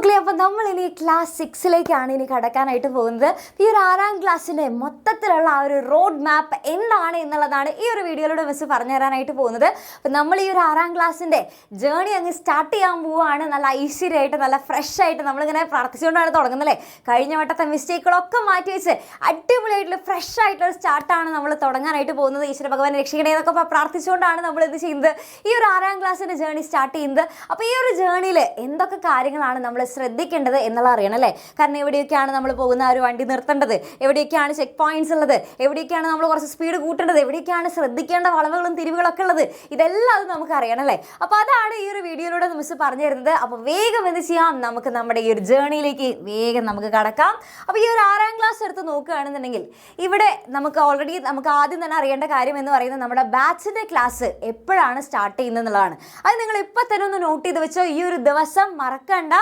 മക്കളെ, അപ്പോൾ നമ്മൾ ഇനി ക്ലാസ് 6ലേക്കാണ് ഇനി കടക്കാനായിട്ട് പോകുന്നത്. ഈ ഒരു 6ാം ക്ലാസ്സിൻ്റെ മൊത്തത്തിലുള്ള ആ ഒരു റോഡ് മാപ്പ് എന്താണ് എന്നുള്ളതാണ് ഈ ഒരു വീഡിയോയിലൂടെ മിസ് പറഞ്ഞു തരാനായിട്ട് പോകുന്നത്. അപ്പോൾ നമ്മൾ ഈ ഒരു 6ാം ക്ലാസ്സിൻ്റെ ജേണി അങ്ങ് സ്റ്റാർട്ട് ചെയ്യാൻ പോവുകയാണ്. നല്ല ഐശ്വര്യമായിട്ട്, നല്ല ഫ്രഷ് ആയിട്ട് നമ്മളിങ്ങനെ പ്രാർത്ഥിച്ചുകൊണ്ടാണ് തുടങ്ങുന്നത് അല്ലേ. കഴിഞ്ഞ വട്ടത്തെ മിസ്റ്റേക്കുകളൊക്കെ മാറ്റി വെച്ച് അടിപൊളിയായിട്ടുള്ള ഫ്രഷ് ആയിട്ടുള്ള സ്റ്റാർട്ടാണ് നമ്മൾ തുടങ്ങാനായിട്ട് പോകുന്നത്. ഈശ്വര ഭഗവാൻ രക്ഷിക്കണേ എന്നൊക്കെ പ്രാർത്ഥിച്ചുകൊണ്ടാണ് നമ്മൾ എന്ത് ചെയ്യുന്നത്, ഈ ഒരു 6ാം ക്ലാസ്സിൻ്റെ ജേണി സ്റ്റാർട്ട് ചെയ്യുന്നത്. അപ്പോൾ ഈ ഒരു ജേണിയിൽ എന്തൊക്കെ കാര്യങ്ങളാണ് നമ്മൾ ശ്രദ്ധിക്കേണ്ടത് എന്നുള്ള അറിയണം അല്ലേ. കാരണം എവിടെയൊക്കെയാണ് നമ്മൾ പോകുന്ന ആ ഒരു വണ്ടി നിർത്തേണ്ടത്, എവിടെയൊക്കെയാണ് ചെക്ക് പോയിന്റ്സ് ഉള്ളത്, എവിടെയൊക്കെയാണ് നമ്മൾ കുറച്ച് സ്പീഡ് കൂട്ടേണ്ടത്, എവിടെയൊക്കെയാണ് ശ്രദ്ധിക്കേണ്ട വളവുകളും തിരിവുകളൊക്കെ ഉള്ളത്, ഇതെല്ലാം അത് നമുക്ക് അറിയണം അല്ലേ. അപ്പോൾ അതാണ് ഈ ഒരു വീഡിയോയിലൂടെ മിസ് പറഞ്ഞു തരുന്നത്. അപ്പോൾ വേഗം എന്ത് ചെയ്യാം, നമുക്ക് നമ്മുടെ ഈ ഒരു ജേണിയിലേക്ക് വേഗം നമുക്ക് കടക്കാം. അപ്പോൾ ഈ ഒരു 6ാം ക്ലാസ് എടുത്ത് നോക്കുകയാണെന്നുണ്ടെങ്കിൽ ഇവിടെ നമുക്ക് ഓൾറെഡി നമുക്ക് ആദ്യം തന്നെ അറിയേണ്ട കാര്യം എന്ന് പറയുന്നത് നമ്മുടെ ബാച്ചിൻ്റെ ക്ലാസ് എപ്പോഴാണ് സ്റ്റാർട്ട് ചെയ്യുന്നത് എന്നുള്ളതാണ്. അത് നിങ്ങൾ ഇപ്പം തന്നെ ഒന്ന് നോട്ട് ചെയ്ത് വെച്ചോ. ഈ ഒരു ദിവസം മറക്കണ്ട,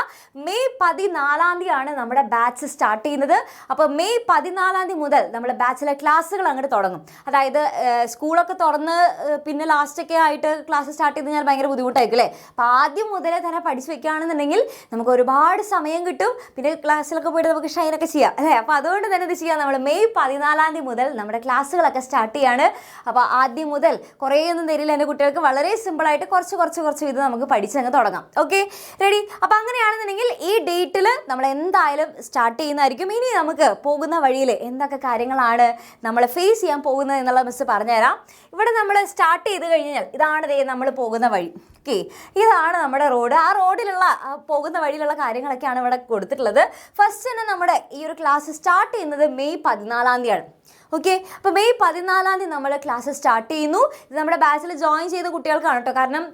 മെയ് 14-ാം തീയതിയാണ് നമ്മുടെ ബാച്ച് സ്റ്റാർട്ട് ചെയ്യുന്നത്. അപ്പോൾ മെയ് 14-ാം തീയതി മുതൽ നമ്മുടെ ബാച്ചിലെ ക്ലാസ്സുകൾ അങ്ങോട്ട് തുടങ്ങും. അതായത് സ്കൂളൊക്കെ തുറന്ന് പിന്നെ ലാസ്റ്റൊക്കെ ആയിട്ട് ക്ലാസ് സ്റ്റാർട്ട് ചെയ്ത് കഴിഞ്ഞാൽ ഭയങ്കര ബുദ്ധിമുട്ടായിരിക്കും അല്ലേ. അപ്പോൾ ആദ്യം മുതലേ തന്നെ പഠിച്ച് വെക്കുകയാണെന്നുണ്ടെങ്കിൽ നമുക്ക് ഒരുപാട് സമയം കിട്ടും. പിന്നെ ക്ലാസ്സിലൊക്കെ പോയിട്ട് നമുക്ക് ഷൈനൊക്കെ ചെയ്യാം അല്ലേ. അപ്പോൾ അതുകൊണ്ട് തന്നെ ഇത് ചെയ്യാം, നമ്മൾ മെയ് 14-ാം തീയതി മുതൽ നമ്മുടെ ക്ലാസ്സുകളൊക്കെ സ്റ്റാർട്ട് ചെയ്യാണ്. അപ്പോൾ ആദ്യം മുതൽ കുറേയൊന്നും തരില്ല എൻ്റെ കുട്ടികൾക്ക്, വളരെ സിമ്പിളായിട്ട് കുറച്ച് ഇത് നമുക്ക് പഠിച്ചങ്ങ് തുടങ്ങാം. Okay, ready? അപ്പോൾ അങ്ങനെയാണെന്നുണ്ടെങ്കിൽ ഈ ഡേറ്റിൽ നമ്മൾ എന്തായാലും സ്റ്റാർട്ട് ചെയ്യുന്നതായിരിക്കും. ഇനി നമുക്ക് പോകുന്ന വഴിയിൽ എന്തൊക്കെ കാര്യങ്ങളാണ് നമ്മൾ ഫേസ് ചെയ്യാൻ പോകുന്നത് എന്നുള്ള മിസ് പറഞ്ഞുതരാം. ഇവിടെ നമ്മൾ സ്റ്റാർട്ട് ചെയ്ത് കഴിഞ്ഞാൽ ഇതാണ് നമ്മൾ പോകുന്ന വഴി. ഓക്കെ, ഇതാണ് നമ്മുടെ റോഡ്. ആ റോഡിലുള്ള പോകുന്ന വഴിയിലുള്ള കാര്യങ്ങളൊക്കെയാണ് ഇവിടെ കൊടുത്തിട്ടുള്ളത്. ഫസ്റ്റ് തന്നെ നമ്മുടെ ഈ ഒരു ക്ലാസ് സ്റ്റാർട്ട് ചെയ്യുന്നത് മെയ് 14-ാം തീയതിയാണ്. ഓക്കെ, അപ്പോൾ മെയ് 14-ാം തീയതി നമ്മൾ ക്ലാസ് സ്റ്റാർട്ട് ചെയ്യുന്നു. ഇത് നമ്മുടെ ബാച്ചിൽ ജോയിൻ ചെയ്ത കുട്ടികൾക്കാണ് കേട്ടോ. കാരണം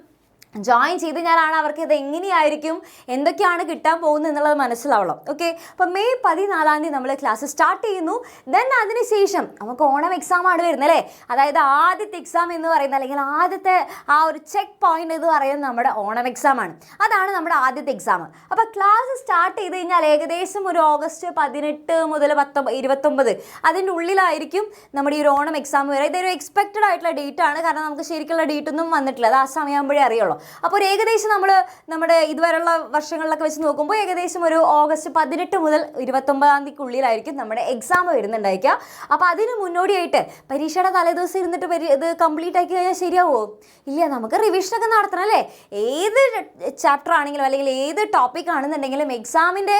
ജോയിൻ ചെയ്ത് കഴിഞ്ഞാലാണ് അവർക്ക് ഇത് എങ്ങനെയായിരിക്കും, എന്തൊക്കെയാണ് കിട്ടാൻ പോകുന്നത് എന്നുള്ളത് മനസ്സിലാവണം. ഓക്കെ, അപ്പോൾ മെയ് 14-ാം തീയതി നമ്മൾ ക്ലാസ് സ്റ്റാർട്ട് ചെയ്യുന്നു. ദെൻ അതിനുശേഷം നമുക്ക് ഓണം എക്സാം ആണ് വരുന്നത് അല്ലേ. അതായത് ആദ്യത്തെ എക്സാം എന്ന് പറയുന്നത്, അല്ലെങ്കിൽ ആദ്യത്തെ ആ ഒരു ചെക്ക് പോയിന്റ് എന്ന് പറയുന്നത് നമ്മുടെ ഓണം എക്സാം ആണ്. അതാണ് നമ്മുടെ ആദ്യത്തെ എക്സാം. അപ്പോൾ ക്ലാസ് സ്റ്റാർട്ട് ചെയ്ത് കഴിഞ്ഞാൽ ഏകദേശം ഒരു ഓഗസ്റ്റ് 18 മുതൽ 29 അതിൻ്റെ ഉള്ളിലായിരിക്കും നമ്മുടെ ഈ ഒരു ഓണം എക്സാം വരെ. ഇതൊരു എക്സ്പെക്റ്റഡ് ആയിട്ടുള്ള ഡേറ്റ് ആണ്, കാരണം നമുക്ക് ശരിക്കുള്ള ഡേറ്റ് ഒന്നും വന്നിട്ടില്ല. അത് ആ സമയമാകുമ്പോഴേ അറിയുള്ളൂ. അപ്പോൾ ഒരു ഏകദേശം നമ്മൾ നമ്മുടെ ഇതുവരെയുള്ള വർഷങ്ങളിലൊക്കെ വെച്ച് നോക്കുമ്പോൾ ഏകദേശം ഒരു ഓഗസ്റ്റ് 18 മുതൽ 29-ാം തീയതിക്കുള്ളിലായിരിക്കും നമ്മുടെ എക്സാം വരുന്നുണ്ടായിരിക്കുക. അപ്പോൾ അതിന് മുന്നോടിയായിട്ട് പരീക്ഷയുടെ തലേദിവസം ഇരുന്നിട്ട് ഇത് കംപ്ലീറ്റ് ആക്കി കഴിഞ്ഞാൽ ശരിയാവുമോ? ഇല്ല, നമുക്ക് റിവിഷനൊക്കെ നടത്തണം അല്ലേ. ഏത് ചാപ്റ്റർ ആണെങ്കിലും അല്ലെങ്കിൽ ഏത് ടോപ്പിക് ആണെന്നുണ്ടെങ്കിലും എക്സാമിൻ്റെ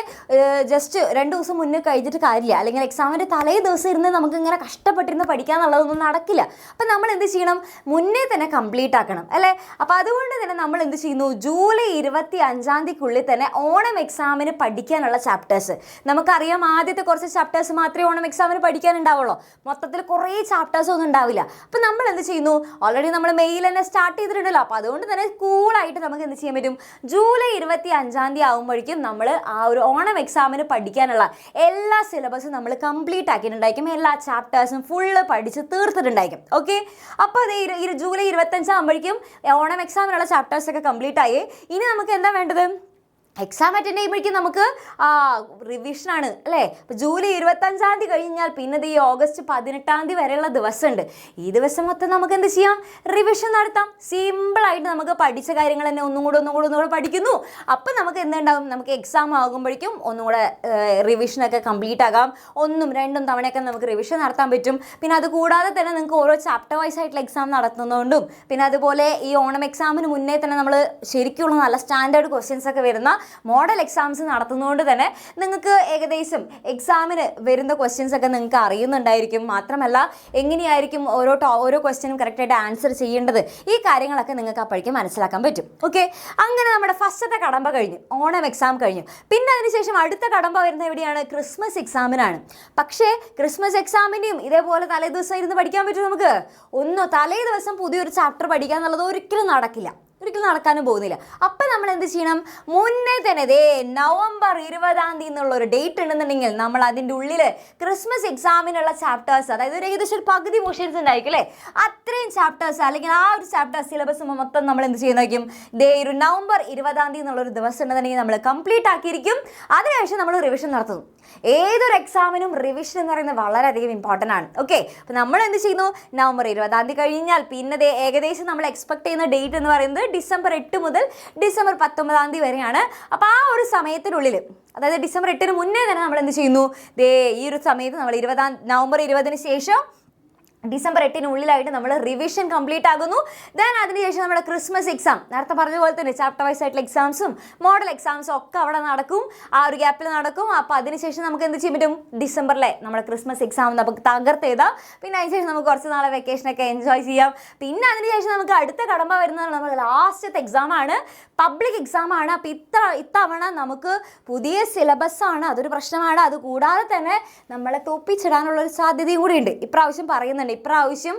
ജസ്റ്റ് 2 ദിവസം മുന്നേ കഴിഞ്ഞിട്ട് കാര്യമില്ല. അല്ലെങ്കിൽ എക്സാമിൻ്റെ തലേ ദിവസം ഇരുന്ന് നമുക്ക് ഇങ്ങനെ കഷ്ടപ്പെട്ടിരുന്ന് പഠിക്കുക എന്നുള്ളതൊന്നും നടക്കില്ല. അപ്പം നമ്മൾ എന്ത് ചെയ്യണം, മുന്നേ തന്നെ കംപ്ലീറ്റ് ആക്കണം അല്ലേ. അപ്പോൾ അതുകൊണ്ട് തന്നെ നമ്മൾ എന്ത് ചെയ്യുന്നു, ജൂലൈ 25-ാം തീയതിക്കുള്ളിൽ തന്നെ ഓണം എക്സാമിന് പഠിക്കാനുള്ള ചാപ്റ്റേഴ്സ്, നമുക്കറിയാം ആദ്യത്തെ കുറച്ച് ചാപ്റ്റേഴ്സ് മാത്രമേ ഓണം എക്സാമിന് പഠിക്കാനുണ്ടാവുള്ളൂ. മൊത്തത്തിൽ കുറേ ചാപ്റ്റേഴ്സ് ഒന്നും ഉണ്ടാവില്ല. അപ്പം നമ്മൾ എന്ത് ചെയ്യുന്നു, ഓൾറെഡി നമ്മൾ മെയിൽ തന്നെ സ്റ്റാർട്ട് ചെയ്തിട്ടുണ്ടല്ലോ. അപ്പോൾ അതുകൊണ്ട് തന്നെ കൂളായിട്ട് നമുക്ക് എന്ത് ചെയ്യാൻ പറ്റും, ജൂലൈ 25-ാം തീയതി ആകുമ്പോഴേക്കും നമ്മൾ ആ ഒരു ഓണം എക്സാമിന് പഠിക്കാനുള്ള എല്ലാ സിലബസും നമ്മൾ കംപ്ലീറ്റ് ആക്കിയിട്ടുണ്ടായിരിക്കും. എല്ലാ ചാപ്റ്റേഴ്സും ഫുള്ള് പഠിച്ച് തീർത്തിട്ടുണ്ടായിരിക്കും. ഓക്കെ, അപ്പോൾ അത് ജൂലൈ 25 ആകുമ്പോഴേക്കും ഓണം എക്സാമിനുള്ള ചാപ്റ്റേഴ്സൊക്കെ കംപ്ലീറ്റ് ആയി. ഇനി നമുക്ക് എന്താ വേണ്ടത്, എക്സാം അറ്റൻഡ് ചെയ്യുമ്പോഴേക്കും നമുക്ക് റിവിഷനാണ് അല്ലേ. അപ്പോൾ ജൂലൈ 25-ാം തീയതി കഴിഞ്ഞാൽ പിന്നെ ഈ ഓഗസ്റ്റ് 18-ാം തീയതി വരെയുള്ള ദിവസമുണ്ട്. ഈ ദിവസം മൊത്തം നമുക്ക് എന്ത് ചെയ്യാം, റിവിഷൻ നടത്താം. സിമ്പിളായിട്ട് നമുക്ക് പഠിച്ച കാര്യങ്ങൾ തന്നെ ഒന്നും കൂടെ പഠിക്കുന്നു. അപ്പം നമുക്ക് എന്തുണ്ടാവും, നമുക്ക് എക്സാം ആകുമ്പോഴേക്കും ഒന്നും കൂടെ റിവിഷനൊക്കെ കംപ്ലീറ്റ് ആകാം. 1ഉം 2ഉം തവണയൊക്കെ നമുക്ക് റിവിഷൻ നടത്താൻ പറ്റും. പിന്നെ അതുകൂടാതെ തന്നെ നിങ്ങൾക്ക് ഓരോ ചാപ്റ്റർ വൈസ് ആയിട്ടുള്ള എക്സാം നടത്തുന്നതുകൊണ്ടും, പിന്നെ അതുപോലെ ഈ ഓണം എക്സാമിന് മുന്നേ തന്നെ നമ്മൾ ശരിക്കുള്ള നല്ല സ്റ്റാൻഡേർഡ് ക്വസ്റ്റ്യൻസ് ഒക്കെ വരുന്ന മോഡൽ എക്സാംസ് നടത്തുന്നതുകൊണ്ട് തന്നെ നിങ്ങൾക്ക് ഏകദേശം എക്സാമിന് വരുന്ന ക്വസ്റ്റ്യൻസ് ഒക്കെ നിങ്ങൾക്ക് അറിയുന്നുണ്ടായിരിക്കും. മാത്രമല്ല എങ്ങനെയായിരിക്കും ഓരോ ക്വസ്റ്റ്യനും കറക്റ്റായിട്ട് ആൻസർ ചെയ്യേണ്ടത്, ഈ കാര്യങ്ങളൊക്കെ നിങ്ങൾക്ക് അപ്പോഴേക്കും മനസ്സിലാക്കാൻ പറ്റും. ഓക്കെ, അങ്ങനെ നമ്മുടെ ഫസ്റ്റത്തെ കടമ്പ കഴിഞ്ഞു, ഓണം എക്സാം കഴിഞ്ഞു. പിന്നെ അതിനുശേഷം അടുത്ത കടമ്പ വരുന്നത് എവിടെയാണ്, ക്രിസ്മസ് എക്സാമിനാണ്. പക്ഷേ ക്രിസ്മസ് എക്സാമിൻ്റെയും ഇതേപോലെ തലേ ദിവസം ഇരുന്ന് പഠിക്കാൻ പറ്റും നമുക്ക്? തലേ ദിവസം പുതിയൊരു ചാപ്റ്റർ പഠിക്കുക എന്നുള്ളത് ഒരിക്കലും നടക്കാനും പോകുന്നില്ല. അപ്പം നമ്മൾ എന്ത് ചെയ്യണം, മുന്നേ തന്നെ നവംബർ 20-ാം തീയതി എന്നുള്ളൊരു ഡേറ്റ് ഉണ്ടെന്നുണ്ടെങ്കിൽ നമ്മൾ അതിൻ്റെ ഉള്ളിൽ ക്രിസ്മസ് എക്സാമിനുള്ള ചാപ്റ്റേഴ്സ്, അതായത് ഒരു ഏകദേശം ഒരു പകുതി പോർഷൻസ് ഉണ്ടായിരിക്കും അല്ലേ, അത്രയും ചാപ്റ്റേഴ്സ് അല്ലെങ്കിൽ ആ ഒരു ചാപ്റ്റർ സിലബസ് മൊത്തം നമ്മൾ എന്ത് ചെയ്യുന്നതായിരിക്കും, ഒരു നവംബർ 20-ാം തീയതി എന്നുള്ളൊരു ദിവസം ഉണ്ടെന്നുണ്ടെങ്കിൽ നമ്മൾ കംപ്ലീറ്റ് ആക്കിയിരിക്കും. അതിനുശേഷം നമ്മൾ റിവിഷൻ നടത്തുന്നു. ഏതൊരു എക്സാമിനും റിവിഷൻ എന്ന് പറയുന്നത് വളരെയധികം ഇമ്പോർട്ടൻ്റ് ആണ്. ഓക്കെ, അപ്പോൾ നമ്മൾ എന്ത് ചെയ്യുന്നു, നവംബർ 20-ാം തീയതി കഴിഞ്ഞാൽ പിന്നെ ഏകദേശം നമ്മൾ എക്സ്പെക്ട് ചെയ്യുന്ന ഡേറ്റ് എന്ന് പറയുന്നത് ഡിസംബർ 8 മുതൽ ഡിസംബർ 19 വരെയാണ്. അപ്പോൾ ആ ഒരു സമയത്തിനുള്ളിൽ, അതായത് ഡിസംബർ 8 മുന്നേ തന്നെ നമ്മൾ എന്ത് ചെയ്യുന്നു, ഈ ഒരു സമയത്ത് നമ്മൾ നവംബർ 20 ശേഷം ഡിസംബർ 8 നമ്മൾ റിവിഷൻ കംപ്ലീറ്റ് ആകുന്നു. ദെൻ അതിനുശേഷം നമ്മുടെ ക്രിസ്മസ് എക്സാം, നേരത്തെ പറഞ്ഞ പോലെ തന്നെ ചാപ്റ്റർ വൈസ് ആയിട്ടുള്ള എക്സാംസും മോഡൽ എക്സാംസും ഒക്കെ അവിടെ നടക്കും, ആ ഒരു ഗ്യാപ്പിൽ നടക്കും. അപ്പോൾ അതിനുശേഷം നമുക്ക് എന്ത് ചെയ്യാൻ പറ്റും, ഡിസംബറിലെ നമ്മുടെ ക്രിസ്മസ് എക്സാം നമുക്ക് തകർത്ത് എഴുതാം. പിന്നെ അതിനുശേഷം നമുക്ക് കുറച്ച് നാളെ വെക്കേഷനൊക്കെ എൻജോയ് ചെയ്യാം. പിന്നെ അതിനുശേഷം നമുക്ക് അടുത്ത കടമ്പ വരുന്നത് നമ്മുടെ ലാസ്റ്റത്തെ എക്സാമാണ്, പബ്ലിക് എക്സാമാണ്. അപ്പോൾ ഇത്തവണ നമുക്ക് പുതിയ സിലബസാണ്, അതൊരു പ്രശ്നമാണ്. അതുകൂടാതെ തന്നെ നമ്മളെ തോപ്പിച്ചിടാനുള്ളൊരു സാധ്യതയും കൂടി ഉണ്ട്. ഇപ്രാവശ്യം പറയുന്നുണ്ട്, ഇപ്രാവശ്യം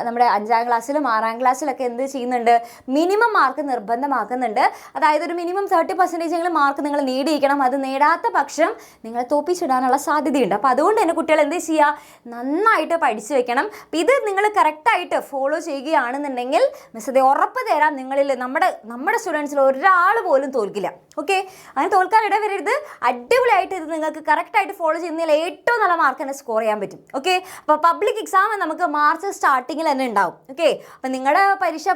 നമ്മുടെ 5ാം ക്ലാസ്സിലും 6ാം ക്ലാസ്സിലൊക്കെ എന്ത് ചെയ്യുന്നുണ്ട്, മിനിമം മാർക്ക് നിർബന്ധമാക്കുന്നുണ്ട്. അതായത് ഒരു മിനിമം 30% മാർക്ക് നിങ്ങൾ നേടിയിരിക്കണം. അത് നേടാത്ത പക്ഷം നിങ്ങളെ തോപ്പിച്ചിടാനുള്ള സാധ്യതയുണ്ട്. അപ്പോൾ അതുകൊണ്ട് തന്നെ കുട്ടികൾ എന്ത് ചെയ്യുക, നന്നായിട്ട് പഠിച്ചു വെക്കണം. അപ്പോൾ ഇത് നിങ്ങൾ കറക്റ്റായിട്ട് ഫോളോ ചെയ്യുകയാണെന്നുണ്ടെങ്കിൽ മിസ് അത് ഉറപ്പ് തരാം, നിങ്ങളിൽ നമ്മുടെ സ്റ്റുഡൻസിൽ ഒരാൾ പോലും തോൽക്കില്ല. ഓക്കെ, അങ്ങനെ തോൽക്കാൻ ഇടവരരുത്. അടിപൊളിയായിട്ട് ഇത് നിങ്ങൾക്ക് കറക്റ്റായിട്ട് ഫോളോ ചെയ്യുന്നതിൽ ഏറ്റവും നല്ല മാർക്ക് തന്നെ സ്കോർ ചെയ്യാൻ പറ്റും. ഓക്കെ, അപ്പോൾ പബ്ലിക് എക്സാം നമുക്ക് മാർച്ച് സ്റ്റാർട്ടിങ്ങിൽ തന്നെ ഉണ്ടാവും. ഓക്കെ, അപ്പം നിങ്ങളുടെ പരീക്ഷ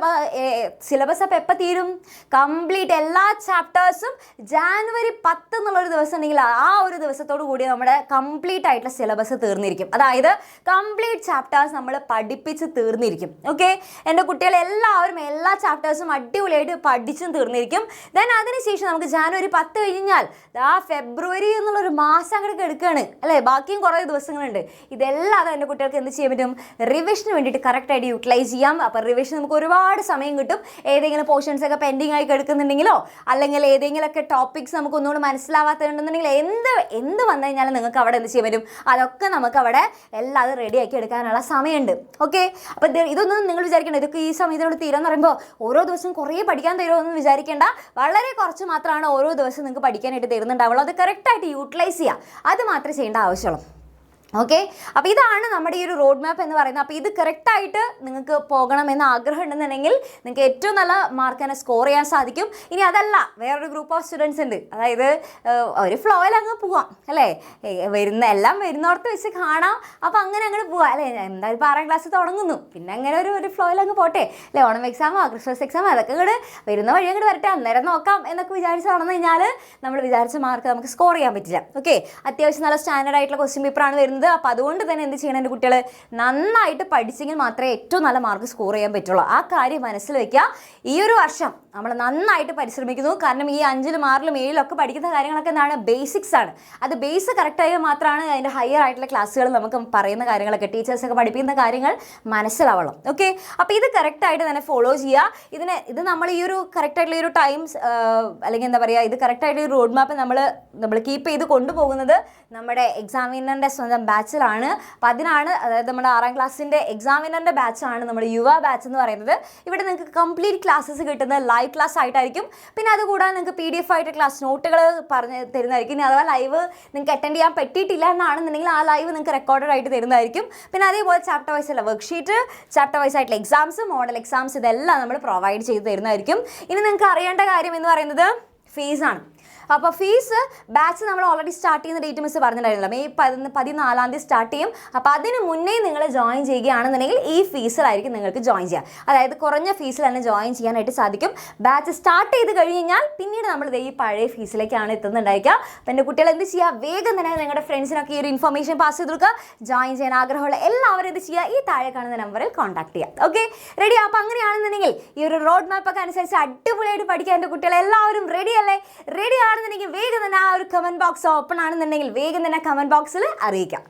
സിലബസ് അപ്പം എപ്പോൾ തീരും, കംപ്ലീറ്റ് എല്ലാ ചാപ്റ്റേഴ്സും ജാനുവരി 10 എന്നുള്ളൊരു ദിവസം ഉണ്ടെങ്കിൽ ആ ഒരു ദിവസത്തോടു കൂടി നമ്മുടെ കംപ്ലീറ്റ് ആയിട്ടുള്ള സിലബസ് തീർന്നിരിക്കും. അതായത് കംപ്ലീറ്റ് ചാപ്റ്റേഴ്സ് നമ്മൾ പഠിപ്പിച്ച് തീർന്നിരിക്കും. ഓക്കെ, എൻ്റെ കുട്ടികളെല്ലാവരും എല്ലാ ചാപ്റ്റേഴ്സും അടിപൊളിയായിട്ട് പഠിച്ചും തീർന്നിരിക്കും. ദെൻ അതിനുശേഷം നമുക്ക് ജാനുവരി 10 കഴിഞ്ഞാൽ ഫെബ്രുവരി എന്നുള്ളൊരു മാസം അങ്ങോട്ട് എടുക്കുകയാണ് അല്ലേ, ബാക്കിയും കുറേ ദിവസങ്ങളുണ്ട്. ഇതെല്ലാം എൻ്റെ കുട്ടികൾക്ക് എന്ത് ചെയ്യാൻ പറ്റും, റിവിഷന് വേണ്ടിയിട്ട് കറക്റ്റായിട്ട് യൂട്ടിലൈസ് ചെയ്യാം. അപ്പോൾ റിവിഷൻ നമുക്ക് ഒരുപാട് സമയം കിട്ടും. ഏതെങ്കിലും പോർഷൻസ് ഒക്കെ പെൻഡിങ് ആയി കിടക്കുന്നുണ്ടെങ്കിലോ അല്ലെങ്കിൽ ഏതെങ്കിലുമൊക്കെ ടോപ്പിക്സ് നമുക്ക് ഒന്നുകൂടി മനസ്സിലാവാത്തുണ്ടെന്നുണ്ടെങ്കിൽ എന്ത് വന്നു കഴിഞ്ഞാലും നിങ്ങൾക്ക് അവിടെ എന്ത് ചെയ്യാൻ പറ്റും, അതൊക്കെ നമുക്ക് അവിടെ എല്ലാം അത് റെഡിയാക്കി എടുക്കാനുള്ള സമയമുണ്ട്. ഓക്കെ, അപ്പോൾ ഇതൊന്നും നിങ്ങൾ വിചാരിക്കേണ്ട ഇതൊക്കെ ഈ സമയത്തിനോട് തീരുമെന്ന് പറയുമ്പോൾ ഓരോ ദിവസം കുറേ പഠിക്കാൻ തരുമോ വിചാരിക്കേണ്ട. വളരെ കുറച്ച് മാത്രമാണ് ഓരോ ദിവസം നിങ്ങൾക്ക് പഠിക്കാനായിട്ട് തരുന്നുണ്ടാവുള്ളൂ. അത് കറക്റ്റായിട്ട് യൂട്ടിലൈസ് ചെയ്യുക, അത് മാത്രമേ ചെയ്യേണ്ട ആവശ്യമുള്ളൂ. ഓക്കെ, അപ്പോൾ ഇതാണ് നമ്മുടെ ഈ ഒരു റോഡ് മാപ്പ് എന്ന് പറയുന്നത്. അപ്പോൾ ഇത് കറക്റ്റായിട്ട് നിങ്ങൾക്ക് പോകണമെന്ന് ആഗ്രഹം ഉണ്ടെന്നുണ്ടെങ്കിൽ നിങ്ങൾക്ക് ഏറ്റവും നല്ല മാർക്ക് തന്നെ സ്കോർ ചെയ്യാൻ സാധിക്കും. ഇനി അതല്ല, വേറൊരു ഗ്രൂപ്പ് ഓഫ് സ്റ്റുഡൻസ് ഉണ്ട്, അതായത് ഒരു ഫ്ലോയിൽ അങ്ങ് പോവാം അല്ലേ, എല്ലാം വരുന്നോടത്ത് വെച്ച് കാണാം, അപ്പോൾ അങ്ങനെ അങ്ങോട്ട് പോവാം അല്ലേ. എന്തായാലും 6ാം ക്ലാസ് തുടങ്ങുന്നു, പിന്നെ അങ്ങനെ ഒരു ഫ്ലോയിൽ അങ്ങ് പോട്ടെ അല്ലേ. ഓണം എക്സാമോ ക്രിസ്മസ് എക്സാമോ അതൊക്കെ ഇങ്ങോട്ട് വരുന്ന വഴി അങ്ങോട്ട് വരട്ടെ, അന്നേരം നോക്കാം എന്നൊക്കെ വിചാരിച്ച് നടന്നു കഴിഞ്ഞാൽ നമ്മൾ വിചാരിച്ച മാർക്ക് നമുക്ക് സ്കോർ ചെയ്യാൻ പറ്റില്ല. ഓക്കെ, അത്യാവശ്യം നല്ല സ്റ്റാൻഡേർഡ് ആയിട്ടുള്ള ക്വസ്റ്റ്യൻ പേപ്പറാണ് വരുന്നത്. അപ്പോൾ അതുകൊണ്ട് തന്നെ എന്ത് ചെയ്യണം, എൻ്റെ കുട്ടികൾ നന്നായിട്ട് പഠിച്ചെങ്കിൽ മാത്രമേ ഏറ്റവും നല്ല മാർക്ക് സ്കോർ ചെയ്യാൻ പറ്റുള്ളൂ. ആ കാര്യം മനസ്സിൽ വയ്ക്കുക. ഈ ഒരു വർഷം നമ്മൾ നന്നായിട്ട് പരിശ്രമിക്കുന്നു. കാരണം ഈ 5ലും 6ലും 7ലൊക്കെ പഠിക്കുന്ന കാര്യങ്ങളൊക്കെ എന്താണ്, ബേസിക്സ് ആണ്. അത് ബേസ് കറക്റ്റായാൽ മാത്രമാണ് അതിൻ്റെ ഹയർ ആയിട്ടുള്ള ക്ലാസ്സുകൾ നമുക്ക് പറയുന്ന കാര്യങ്ങളൊക്കെ ടീച്ചേഴ്സൊക്കെ പഠിപ്പിക്കുന്ന കാര്യങ്ങൾ മനസ്സിലാവുള്ളൂ. ഓക്കെ, അപ്പോൾ ഇത് കറക്റ്റായിട്ട് തന്നെ ഫോളോ ചെയ്യുക. ഇത് നമ്മൾ ഈ ഒരു കറക്റ്റായിട്ടുള്ള ഒരു ടൈംസ് അല്ലെങ്കിൽ എന്താ പറയുക, ഇത് കറക്റ്റായിട്ട് ഒരു റോഡ് മാപ്പ് നമ്മൾ കീപ്പ് ചെയ്ത് കൊണ്ടുപോകുന്നത് നമ്മുടെ എക്സാമിനറിൻ്റെ സ്വന്തം ബാച്ചിലാണ്. അപ്പോൾ അതിനാണ്, അതായത് നമ്മുടെ 6ാം ക്ലാസ്സിൻ്റെ എക്സാമിനറിൻ്റെ ബാച്ചാണ് നമ്മുടെ യുവ ബാച്ച് എന്ന് പറയുന്നത്. ഇവിടെ നിങ്ങൾക്ക് കംപ്ലീറ്റ് ക്ലാസ്സസ് കിട്ടുന്നത് ലൈവ് ക്ലാസ് ആയിട്ടായിരിക്കും. പിന്നെ അതുകൂടാതെ നിങ്ങൾക്ക് PDF ആയിട്ട് ക്ലാസ് നോട്ടുകൾ പറഞ്ഞ് തരുന്നതായിരിക്കും. ഇനി അഥവാ ലൈവ് നിങ്ങൾക്ക് അറ്റൻഡ് ചെയ്യാൻ പറ്റിയിട്ടില്ല എന്നാണെന്നുണ്ടെങ്കിൽ ആ ലൈവ് നിങ്ങൾക്ക് റെക്കോർഡഡ് ആയിട്ട് തരുന്നതായിരിക്കും. പിന്നെ അതേപോലെ ചാപ്റ്റർ വൈസ് ഉള്ള വർക്ക്ഷീറ്റ്, ചാപ്റ്റർ വൈസ് ആയിട്ടുള്ള എക്സാംസ്, മോഡൽ എക്സാംസ്, ഇതെല്ലാം നമ്മൾ പ്രൊവൈഡ് ചെയ്ത് തരുന്നതായിരിക്കും. ഇനി നിങ്ങൾക്ക് അറിയേണ്ട കാര്യം എന്ന് പറയുന്നത് ഫീസാണ്. അപ്പോൾ ഫീസ് ബാച്ച് നമ്മൾ ഓൾറെഡി സ്റ്റാർട്ട് ചെയ്യുന്ന ഡേറ്റ് മിസ് പറഞ്ഞിട്ടുണ്ടായിരുന്നല്ലോ, മെയ് 14 സ്റ്റാർട്ട് ചെയ്യും. അപ്പോൾ അതിന് മുന്നേ നിങ്ങൾ ജോയിൻ ചെയ്യുകയാണെന്നുണ്ടെങ്കിൽ ഈ ഫീസിലായിരിക്കും നിങ്ങൾക്ക് ജോയിൻ ചെയ്യുക. അതായത് കുറഞ്ഞ ഫീസിൽ തന്നെ ജോയിൻ ചെയ്യാനായിട്ട് സാധിക്കും. ബാച്ച് സ്റ്റാർട്ട് ചെയ്ത് കഴിഞ്ഞാൽ പിന്നീട് നമ്മൾ ഈ പഴയ ഫീസിലേക്കാണ് എത്തുന്നുണ്ടായിരിക്കുക. അപ്പോൾ എൻ്റെ കുട്ടികൾ എന്ത് ചെയ്യുക, വേഗം തന്നെ നിങ്ങളുടെ ഫ്രണ്ട്സിനൊക്കെ ഈ ഒരു ഇൻഫർമേഷൻ പാസ് ചെയ്ത് കൊടുക്കുക. ജോയിൻ ചെയ്യാൻ ആഗ്രഹമുള്ള എല്ലാവരും എന്ത് ചെയ്യുക, ഈ താഴെ കാണുന്ന നമ്പറിൽ കോൺടാക്ട് ചെയ്യുക. Okay, ready? അപ്പോൾ അങ്ങനെയാണെന്നുണ്ടെങ്കിൽ ഈ ഒരു റോഡ് മാപ്പൊക്കെ അനുസരിച്ച് അടിപൊളിയായിട്ട് പഠിക്കാൻ എൻ്റെ കുട്ടികൾ എല്ലാവരും റെഡി അല്ലേ? റെഡി ആണെന്നുണ്ടെങ്കിൽ വേഗം തന്നെ ആ ഒരു കമൻറ്റ് ബോക്സ് ഓപ്പൺ ആണെന്നുണ്ടെങ്കിൽ വേഗം തന്നെ കമൻറ്റ് ബോക്സിൽ അറിയിക്കാം.